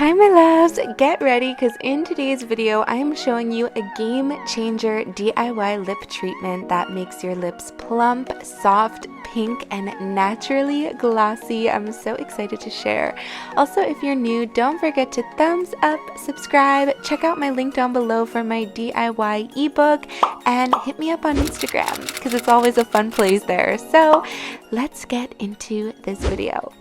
Hi my loves, get ready because in today's video I am showing you a game changer DIY lip treatment that makes your lips plump, soft, pink, and naturally glossy. I'm so excited to share. Also, if you're new, don't forget to thumbs up, subscribe, check out my link down below for my DIY ebook, and hit me up on Instagram because it's always a fun place there. So let's get into this video.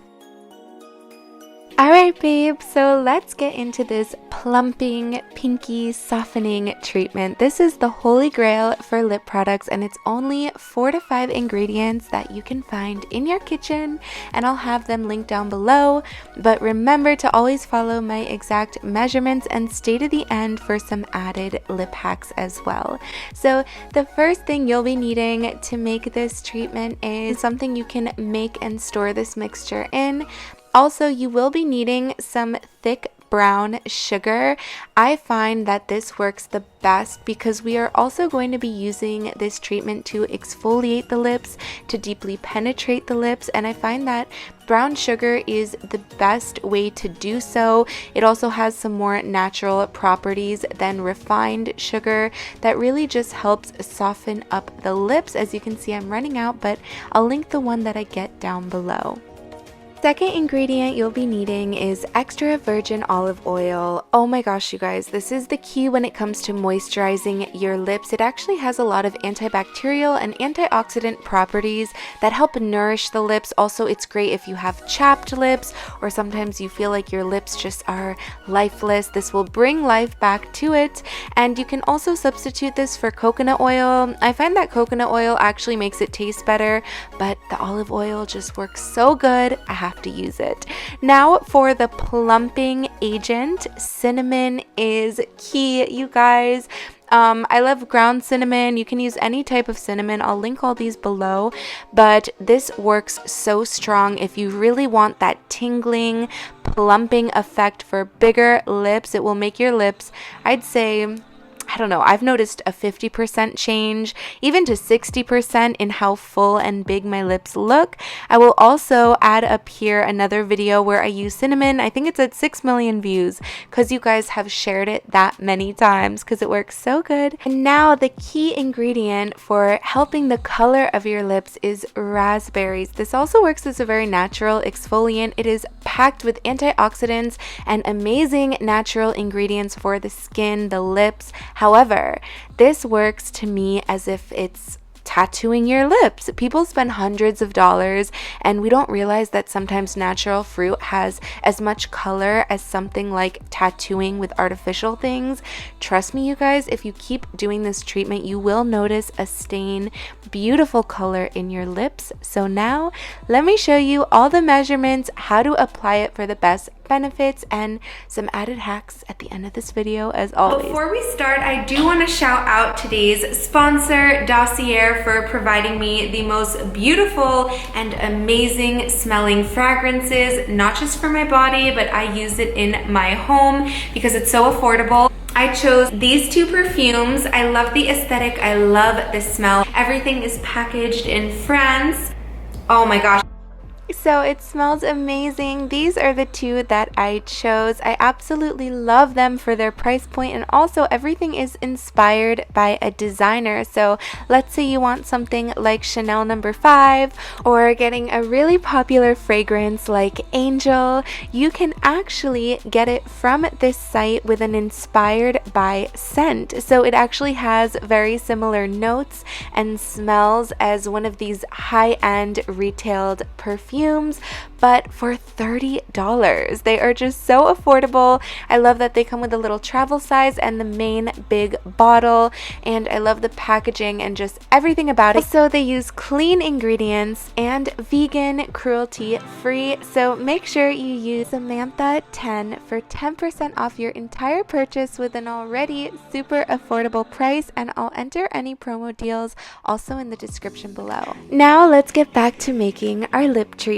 Alright babe, so let's get into this plumping, pinky, softening treatment. This is the holy grail for lip products and it's only 4 to 5 ingredients that you can find in your kitchen and I'll have them linked down below. But remember to always follow my exact measurements and stay to the end for some added lip hacks as well. So the first thing you'll be needing to make this treatment is something you can make and store this mixture in. Also, you will be needing some thick brown sugar. I find that this works the best because we are also going to be using this treatment to exfoliate the lips, to deeply penetrate the lips, and I find that brown sugar is the best way to do so. It also has some more natural properties than refined sugar that really just helps soften up the lips. As you can see, I'm running out, but I'll link the one that I get down below. Second ingredient you'll be needing is extra virgin olive oil. Oh my gosh, you guys, this is the key when it comes to moisturizing your lips. It actually has a lot of antibacterial and antioxidant properties that help nourish the lips. Also, it's great if you have chapped lips or sometimes you feel like your lips just are lifeless. This will bring life back to it. And you can also substitute this for coconut oil. I find that coconut oil actually makes it taste better, but the olive oil just works so good. I have to use it. Now for the plumping agent, cinnamon is key, you guys. I love ground cinnamon. You can use any type of cinnamon. I'll link all these below, but this works so strong if you really want that tingling, plumping effect for bigger lips. It will make your lips, I'd say, I don't know, I've noticed a 50% change, even to 60% in how full and big my lips look. I will also add up here another video where I use cinnamon. I think it's at 6 million views because you guys have shared it that many times because it works so good. And now the key ingredient for helping the color of your lips is raspberries. This also works as a very natural exfoliant. It is packed with antioxidants and amazing natural ingredients for the skin, the lips. However, this works to me as if it's tattooing your lips. People spend hundreds of dollars and we don't realize that sometimes natural fruit has as much color as something like tattooing with artificial things. Trust me, you guys, if you keep doing this treatment, you will notice a stain, beautiful color in your lips. So now let me show you all the measurements, how to apply it for the best benefits, and some added hacks at the end of this video as always. Before we start, I do want to shout out today's sponsor, Dossier, for providing me the most beautiful and amazing smelling fragrances, not just for my body, but I use it in my home because it's so affordable. I chose these two perfumes. I love the aesthetic, I love the smell. Everything is packaged in France. Oh my gosh. So it smells amazing. These are the two that I chose. I absolutely love them for their price point, and also everything is inspired by a designer. So let's say you want something like Chanel No. 5 or getting a really popular fragrance like Angel. You can actually get it from this site with an inspired by scent. So it actually has very similar notes and smells as one of these high-end retailed perfumes, but for $30. They are just so affordable. I love that they come with a little travel size and the main big bottle, and I love the packaging and just everything about it. So they use clean ingredients and vegan, cruelty free. So make sure you use Samantha10 for 10% off your entire purchase with an already super affordable price, and I'll enter any promo deals also in the description below. Now let's get back to making our lip treatment.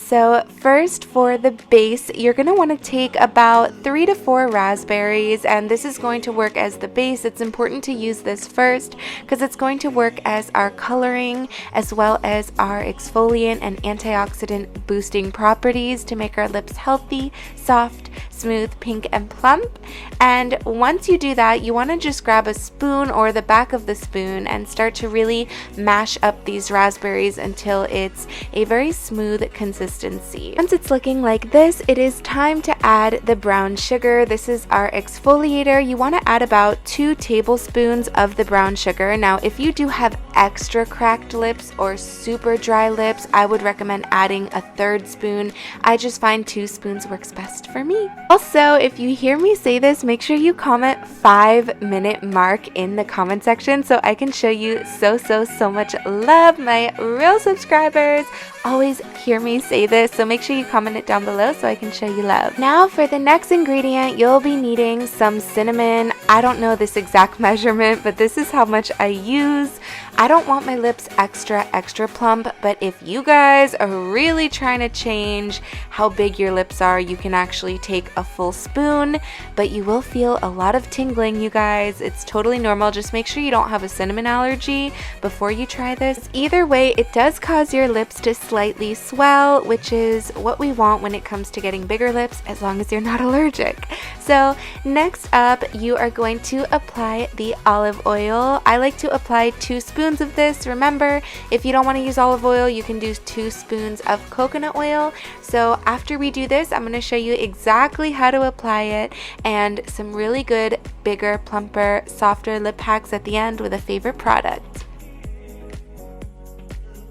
So first, for the base, you're going to want to take about 3 to 4 raspberries, and this is going to work as the base. It's important to use this first because it's going to work as our coloring as well as our exfoliant and antioxidant boosting properties to make our lips healthy, soft, Smooth, Pink, and Plump. And once you do that, you want to just grab a spoon or the back of the spoon and start to really mash up these raspberries until it's a very smooth consistency. Once it's looking like this, it is time to add the brown sugar. This is our exfoliator. You want to add about 2 tablespoons of the brown sugar. Now, if you do have extra cracked lips or super dry lips, I would recommend adding a 1/3 spoon. I just find 2 spoons works best for me. Also, if you hear me say this, make sure you comment 5-minute mark in the comment section so I can show you so much love. My real subscribers always hear me say this, so make sure you comment it down below so I can show you love. Now for the next ingredient, you'll be needing some cinnamon. I don't know this exact measurement, but this is how much I use. I don't want my lips extra plump, but if you guys are really trying to change how big your lips are, you can actually take a full spoon, but you will feel a lot of tingling, you guys. It's totally normal. Just make sure you don't have a cinnamon allergy before you try this. Either way, it does cause your lips to slightly swell, which is what we want when it comes to getting bigger lips, as long as you're not allergic. So next up, you are going to apply the olive oil. I like to apply 2 spoons of this. Remember, if you don't want to use olive oil, you can do 2 spoons of coconut oil. So after we do this, I'm going to show you exactly how to apply it and some really good, bigger, plumper, softer lip hacks at the end with a favorite product.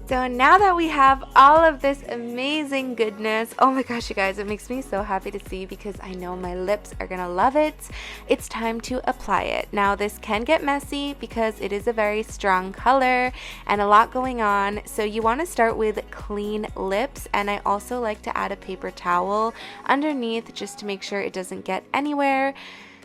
So now that we have all of this amazing goodness, oh my gosh, you guys, it makes me so happy to see because I know my lips are gonna love it. It's time to apply it. Now this can get messy because it is a very strong color and a lot going on. So you wanna start with clean lips, and I also like to add a paper towel underneath just to make sure it doesn't get anywhere.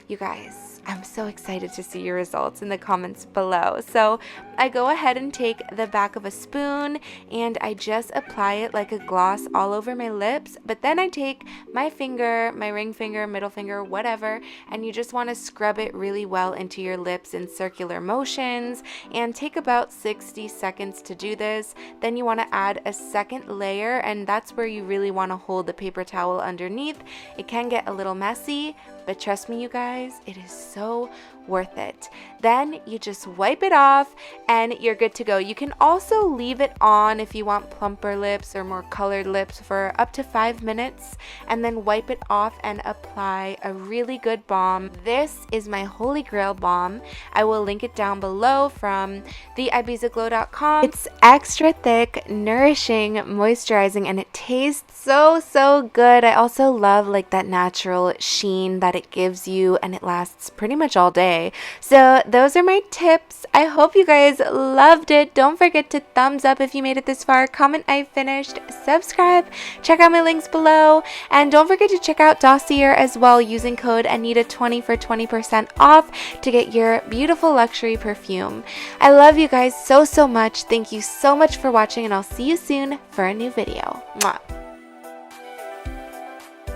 You guys, I'm so excited to see your results in the comments below. So I go ahead and take the back of a spoon and I just apply it like a gloss all over my lips, but then I take my finger, my ring finger, middle finger, whatever, and you just want to scrub it really well into your lips in circular motions and take about 60 seconds to do this. Then you want to add a second layer, and that's where you really want to hold the paper towel underneath. It can get a little messy, but trust me, you guys, it is so worth it. Then you just wipe it off and you're good to go. You can also leave it on if you want plumper lips or more colored lips for up to 5 minutes, and then wipe it off and apply a really good balm. This is my holy grail balm. I will link it down below from theibizaglow.com. It's extra thick, nourishing, moisturizing, and it tastes so good. I also love like that natural sheen that it gives you, and it lasts pretty much all day. So those are my tips. I hope you guys loved it. Don't forget to thumbs up if you made it this far, comment I finished, subscribe, check out my links below, and don't forget to check out Dossier as well using code ANITA20 for 20% off to get your beautiful luxury perfume. I love you guys so much. Thank you so much for watching, and I'll see you soon for a new video. Mwah.